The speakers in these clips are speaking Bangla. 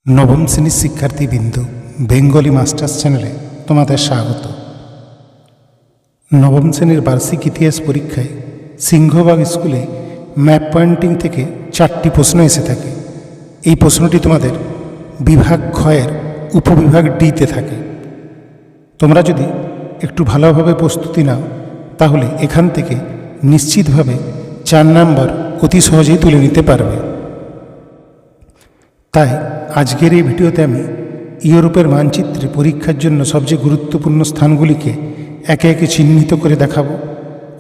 নবম শ্রেণীর শিক্ষার্থীবৃন্দ, বেঙ্গলি মাস্টার্স চ্যানেলে তোমাদের স্বাগত। নবম শ্রেণীর বার্ষিক ইতিহাস পরীক্ষায় সিংহভাগ স্কুলে ম্যাপ পয়েন্টিং থেকে 4টি প্রশ্ন এসে থাকে। এই প্রশ্নটি তোমাদের বিভাগ ক্ষয়ের উপবিভাগ ডিতে থাকে। তোমরা যদি একটু ভালোভাবে প্রস্তুতি নাও তাহলে এখান থেকে নিশ্চিতভাবে 4 নাম্বার অতি সহজেই তুলে নিতে পারবে। তাই আজকের এই ভিডিওতে আমি ইউরোপের মানচিত্রে পরীক্ষার জন্য সবচেয়ে গুরুত্বপূর্ণ স্থানগুলিকে একে একে চিহ্নিত করে দেখাবো।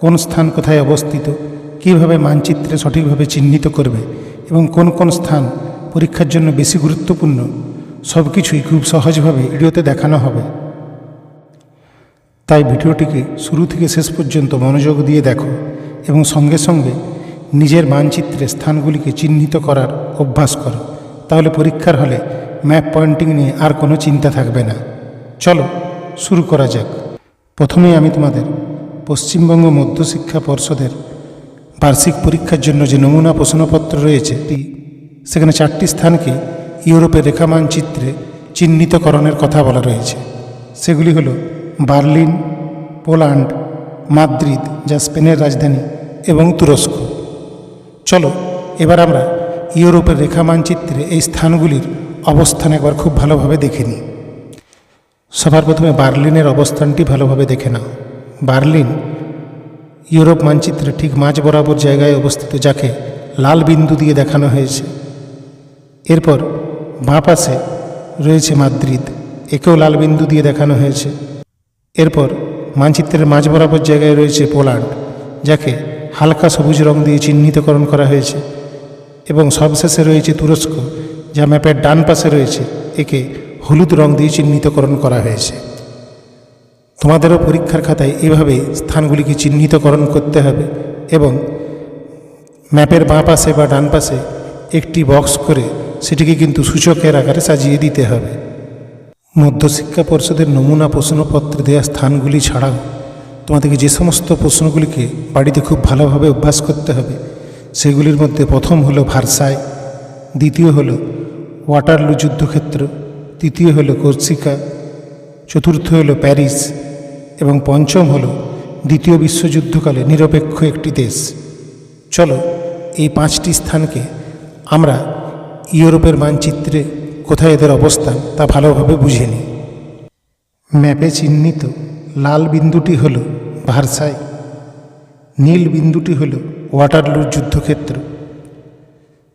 কোন স্থান কোথায় অবস্থিত, কীভাবে মানচিত্রে সঠিকভাবে চিহ্নিত করবে এবং কোন কোন স্থান পরীক্ষার জন্য বেশি গুরুত্বপূর্ণ, সব কিছুই খুব সহজভাবে ভিডিওতে দেখানো হবে। তাই ভিডিওটিকে শুরু থেকে শেষ পর্যন্ত মনোযোগ দিয়ে দেখো এবং সঙ্গে সঙ্গে নিজের মানচিত্রে স্থানগুলিকে চিহ্নিত করার অভ্যাস করো। তাহলে পরীক্ষার হলে ম্যাপ পয়েন্টিং নিয়ে আর কোনো চিন্তা থাকবে না। চলো শুরু করা যাক। প্রথমেই আমি তোমাদের পশ্চিমবঙ্গ মধ্যশিক্ষা পর্ষদের বার্ষিক পরীক্ষার জন্য যে নমুনা প্রশ্নপত্র রয়েছে সেখানে 4টি স্থানকে ইউরোপের রেখা মানচিত্রে চিহ্নিতকরণের কথা বলা রয়েছে। সেগুলি হলো বার্লিন, পোল্যান্ড, মাদ্রিদ যা স্পেনের রাজধানী এবং তুরস্ক। চলো এবার আমরা ইউরোপের রেখা মানচিত্রে এই স্থানগুলির অবস্থান একবার খুব ভালোভাবে দেখে নিই। সবার প্রথমে বার্লিনের অবস্থানটি ভালোভাবে দেখে নাও। বার্লিন ইউরোপ মানচিত্রে ঠিক মাঝ বরাবর জায়গায় অবস্থিত, যাকে লাল বিন্দু দিয়ে দেখানো হয়েছে। এরপর বাঁ পাশে রয়েছে মাদ্রিদ, একেও লাল বিন্দু দিয়ে দেখানো হয়েছে। এরপর মানচিত্রের মাঝ বরাবর জায়গায় রয়েছে পোল্যান্ড, যাকে হালকা সবুজ রং দিয়ে চিহ্নিতকরণ করা হয়েছে। এবং সবশেষে রয়েছে তুরস্ক, যা ম্যাপের ডান পাশে রয়েছে, একে হলুদ রং দিয়ে চিহ্নিতকরণ করা হয়েছে। তোমাদেরও পরীক্ষার খাতায় এভাবে স্থানগুলিকে চিহ্নিতকরণ করতে হবে এবং ম্যাপের বাঁ পাশে বা ডান পাশে একটি বক্স করে সেটিকে কিন্তু সূচকের আকারে সাজিয়ে দিতে হবে। মধ্যশিক্ষা পর্ষদের নমুনা প্রশ্নপত্রে দেওয়া স্থানগুলি ছাড়াও তোমাদেরকে যে সমস্ত প্রশ্নগুলিকে বাড়িতে খুব ভালোভাবে অভ্যাস করতে হবে সেগুলির মধ্যে প্রথম হলো ভার্সাই, দ্বিতীয় হলো ওয়াটারলু যুদ্ধক্ষেত্র, তৃতীয় হলো কর্সিকা, চতুর্থ হলো প্যারিস এবং পঞ্চম হলো দ্বিতীয় বিশ্বযুদ্ধকালে নিরপেক্ষ একটি দেশ। চলো এই 5টি স্থানকে আমরা ইউরোপের মানচিত্রে কোথায় এদের অবস্থান তা ভালোভাবে বুঝে নিই। ম্যাপে চিহ্নিত লাল বিন্দুটি হলো ভার্সাই, নীল বিন্দুটি হলো ওয়াটারলুর যুদ্ধক্ষেত্র,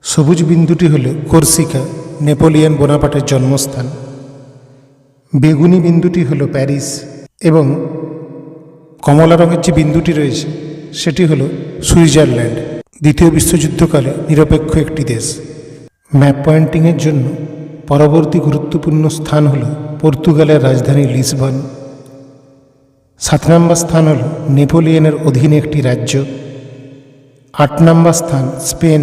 সবুজ বিন্দুটি হলো কর্সিকা, নেপোলিয়ন বোনাপার্টের জন্মস্থান, বেগুনি বিন্দুটি হলো প্যারিস এবং কমলা রঙের যে বিন্দুটি রয়েছে সেটি হলো সুইজারল্যান্ড, দ্বিতীয় বিশ্বযুদ্ধকালে নিরপেক্ষ একটি দেশ। ম্যাপ পয়েন্টিংয়ের জন্য পরবর্তী গুরুত্বপূর্ণ স্থান হলো পর্তুগালের রাজধানী লিসবন। 7 নম্বর স্থান হল নেপোলিয়নের অধীনে একটি রাজ্য। 8 নম্বর স্থান স্পেন,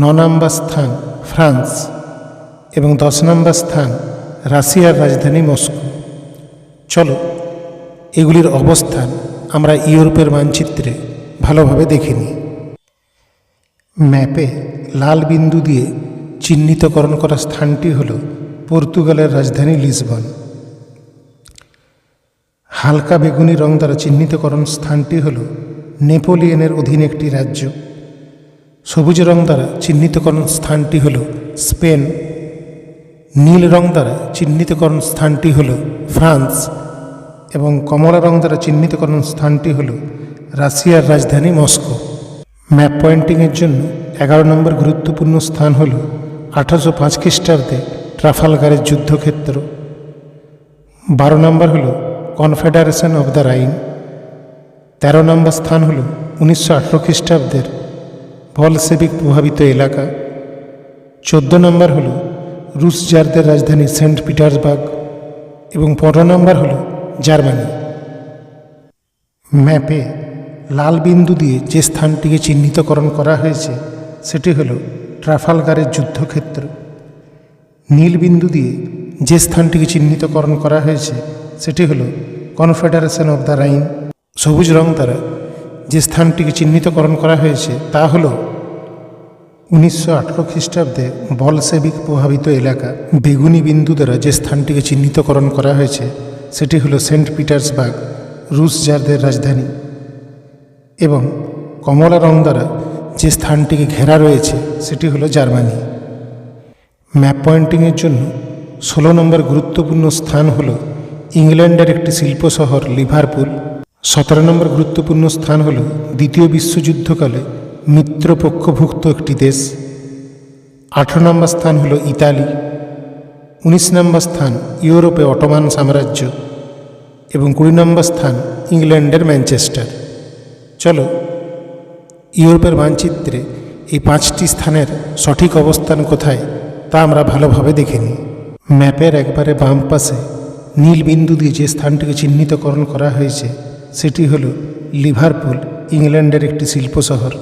9 নম্বর স্থান ফ্রান্স এবং 10 নম্বর স্থান রাশিয়ার রাজধানী মস্কো। চলো এগুলির অবস্থান আমরা ইউরোপের মানচিত্রে ভালোভাবে দেখে নিই। ম্যাপে লাল বিন্দু দিয়ে চিহ্নিতকরণ করা স্থানটি হল পর্তুগালের রাজধানী লিসবন। হালকা বেগুনি রং দ্বারা চিহ্নিতকরণ স্থানটি হল নেপোলিয়নের অধীনে একটি রাজ্য। সবুজ রং দ্বারা চিহ্নিতকরণ স্থানটি হল স্পেন। নীল রং দ্বারা চিহ্নিতকরণ স্থানটি হল ফ্রান্স এবং কমলা রং দ্বারা চিহ্নিতকরণ স্থানটি হল রাশিয়ার রাজধানী মস্কো। ম্যাপ পয়েন্টিংয়ের জন্য 11 নম্বর গুরুত্বপূর্ণ স্থান হল 1805 খ্রিস্টাব্দে ট্রাফালগারের যুদ্ধক্ষেত্র। 12 নম্বর হল কনফেডারেশন অব দ্য রাইন। 13 নম্বর স্থান হল 1918 খ্রিস্টাব্দের বলশেভিক প্রভাবিত এলাকা। 14 নম্বর হল রুশ জারদের রাজধানী সেন্ট পিটার্সবার্গ এবং 15 নম্বর হল জার্মানি। ম্যাপে লাল বিন্দু দিয়ে যে স্থানটিকে চিহ্নিতকরণ করা হয়েছে সেটি হল ট্রাফালগারের যুদ্ধক্ষেত্র। নীল বিন্দু দিয়ে যে স্থানটিকে চিহ্নিতকরণ করা হয়েছে সেটি হল কনফেডারেশন অব দ্য রাইন। সবুজ রং দ্বারা যে স্থানটিকে চিহ্নিতকরণ করা হয়েছে তা হল 1918 খ্রিস্টাব্দে বলশেভিক প্রভাবিত এলাকা বেগুনি বিন্দু দ্বারা যে স্থানটিকে চিহ্নিতকরণ করা হয়েছে সেটি হলো সেন্ট পিটার্সবার্গ, রুশ জারদের রাজধানী। এবং কমলা রং দ্বারা যে স্থানটিকে ঘেরা রয়েছে সেটি হলো জার্মানি। ম্যাপ পয়েন্টিংয়ের জন্য 16 নম্বর গুরুত্বপূর্ণ স্থান হল ইংল্যান্ডের একটি শিল্প শহর লিভারপুল। 17 নম্বর গুরুত্বপূর্ণ স্থান হল দ্বিতীয় বিশ্বযুদ্ধকালে মিত্রপক্ষভুক্ত একটি দেশ। 18 নম্বর স্থান হল ইতালি। 19 নম্বর স্থান ইউরোপে অটোমান সাম্রাজ্য এবং 20 নম্বর স্থান ইংল্যান্ডের ম্যানচেস্টার। চলো ইউরোপের মানচিত্রে এই 5টি স্থানের সঠিক অবস্থান কোথায় তা আমরা ভালোভাবে দেখে নিই। ম্যাপের একবারে বাম পাশে নীল বিন্দু দিয়ে যে স্থানটিকে চিহ্নিতকরণ করা হয়েছে সেটি হল লিভারপুল, ইংল্যান্ডের একটি শিল্প শহর।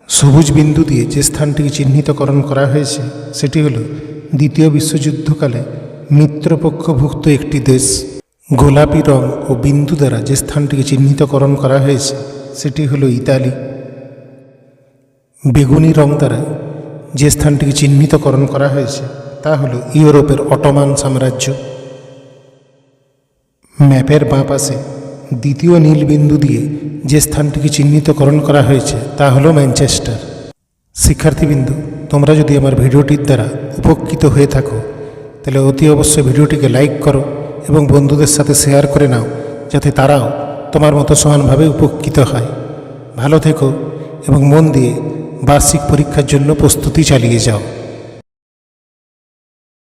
সবুজ বিন্দু দিয়ে যে স্থানটিকে চিহ্নিতকরণ করা হয়েছে সেটি হল দ্বিতীয় বিশ্বযুদ্ধকালে মিত্রপক্ষভুক্ত একটি দেশ। গোলাপি রং ও বিন্দু দ্বারা যে স্থানটিকে চিহ্নিতকরণ করা হয়েছে সেটি হলো ইতালি। বেগুনি রং দ্বারা যে স্থানটিকে চিহ্নিতকরণ করা হয়েছে তা হলো ইউরোপের অটোমান সাম্রাজ্য। ম্যাপের বাঁ পাশে দ্বিতীয় নীল বিন্দু দিয়ে যে স্থানটিকে চিহ্নিতকরণ করা হয়েছে তা হলো ম্যানচেস্টার। শিক্ষার্থীবৃন্দু, তোমরা যদি আমার ভিডিওটির দ্বারা উপকৃত হয়ে থাকো তাহলে অতি অবশ্যই ভিডিওটিকে লাইক করো এবং বন্ধুদের সাথে শেয়ার করে নাও যাতে তারাও তোমার মতো সমানভাবে উপকৃত হয়। ভালো থেকো এবং মন দিয়ে বার্ষিক পরীক্ষার জন্য প্রস্তুতি চালিয়ে যাও।